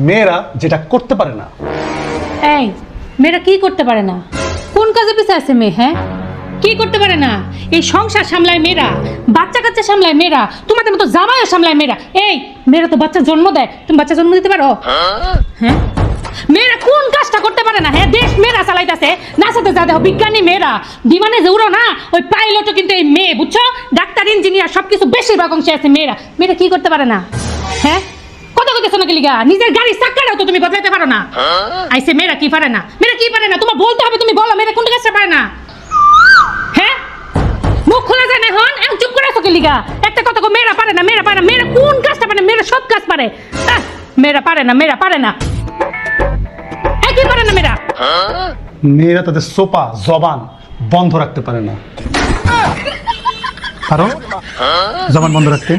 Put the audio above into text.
মেয়েরা যেটা করতে পারে না। এই মেয়েরা কি করতে পারে না? কোন কাজে পিছে আছে মেয়ে? হ্যাঁ, কি করতে পারে না? এই সংসার সামলায় মেয়েরা, বাচ্চা কাচ্চা সামলায় মেয়েরা, তোমাদের মতো জামাইও সামলায় মেয়েরা। এই মেয়েরা তো বাচ্চা জন্ম দেয়, তুমি বাচ্চা জন্ম দিতে পারো? হ্যাঁ, মেয়েরা কোন কাজটা করতে পারে না? হ্যাঁ, দেশ মেয়েরা চালাইতেছে, নাচাতে যা দেখো বিজ্ঞানী মেয়েরা, বিমানে যে উড়ো না ওই পাইলটও কিন্তু এই মেয়ে, বুঝছো? ডাক্তার, ইঞ্জিনিয়ার সবকিছু বেশিরভাগ অংশে আছে মেয়েরা। মেয়েরা কি করতে পারে না? হ্যাঁ, কথা কইতেছো নাকি লিগা? নিজের গাড়ির চাকাটাও তো তুমি বদলাইতে পারো না। আইসে মেয়েরা কি পারে না? মেয়েরা কি পারে না? তোমার বলতে হবে, তুমি বলো মেয়েরা কোন কাজটা পারে না? হ্যাঁ, মুখ খোলা যায় না হন, এক চুপ করে আছো কি লিগা? একটা কথা কো, মেয়েরা পারে না, মেয়েরা পারে না। মেয়েরা কোন কাজটা পারে? মেয়েরা সব কাজ পারে। মেয়েরা পারে না, মেয়েরা পারে না। একই পারে না মেয়েরা। মেয়েরা তাদের সোপা জবান বন্ধ রাখতে পারে না। কারণ জবান বন্ধ রাখতে